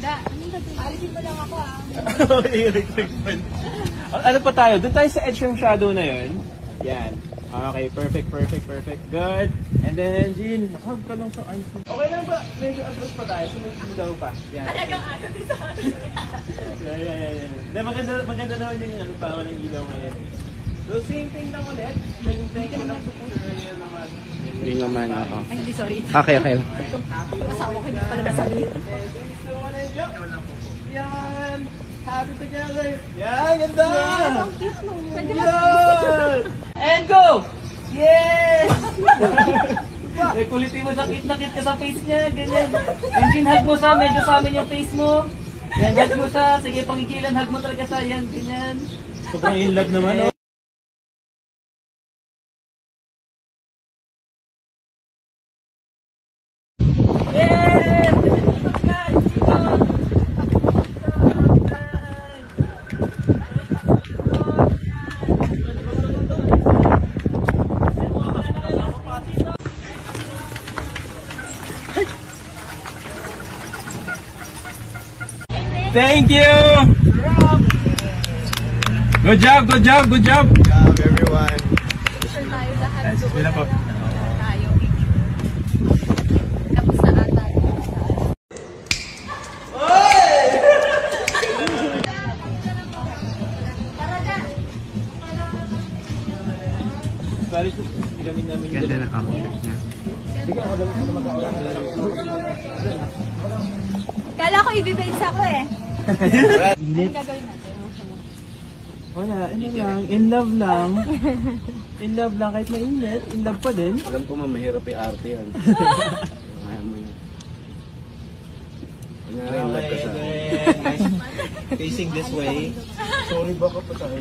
Alisin mo lang ako ah. Ano pa tayo? Doon tayo sa edge ng shadow na yun. Yan. Okay, perfect. Good. And then, Jean, hug ka lang sa eyes mo. Okay lang ba? Medyo atras pa tayo. Sumunod pa. Yan. Talagang agad ito. Yan. Maganda naman yung ano, pawa ng ilaw ngayon. So, same thing lang ulit. Thank you lang sa picture naman. Hindi naman ako. Ay, hindi, sorry. Okay. Asawa ko, hindi pa naman sabi. Yan! Happy together! Yan! Ganda! Ang cute mo. Pwede ba? Yan! And go! Yes! Eh, kulitin mo, nakit ka sa face niya, ganyan. Engine, hug mo sa, medyo sa amin yung face mo. Yan, hug mo sa, sige, pangikilan, hug mo talaga sa, yan, ganyan. Sobrang in love naman, oh. Thank you! Good job! Good job, everyone. Sure tayo lahat. Sila po. Tayo. Tapos na ata. Sorry, ilamin namin yung Ganda na camera niya. Kala ko i-debate ako eh. Ano gagawin natin? Wala, ano lang, in love lang. In love lang, kahit mainit, in love pa din. Alam ko mahirap yung arte yan. Kaya mo yan. Kunyari, in love ka sa akin. Facing this way. Sorry, baka pa tayo.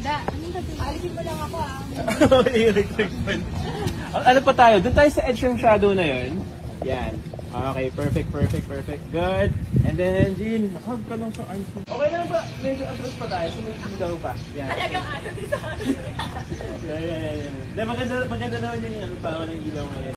Anong gagawin? Alisin mo lang ako ah. Ano pa tayo? Doon tayo sa edge ng shadow na yun. Yan. Okay, perfect. Good. And then, Jean, hug ka lang sa eyes mo. Okay lang ba? Medyo atras pa tayo. Sumunod pa. Yan. Talagang agad ito. Yan. Maganda naman yung ano, pawa ng ilaw ngayon.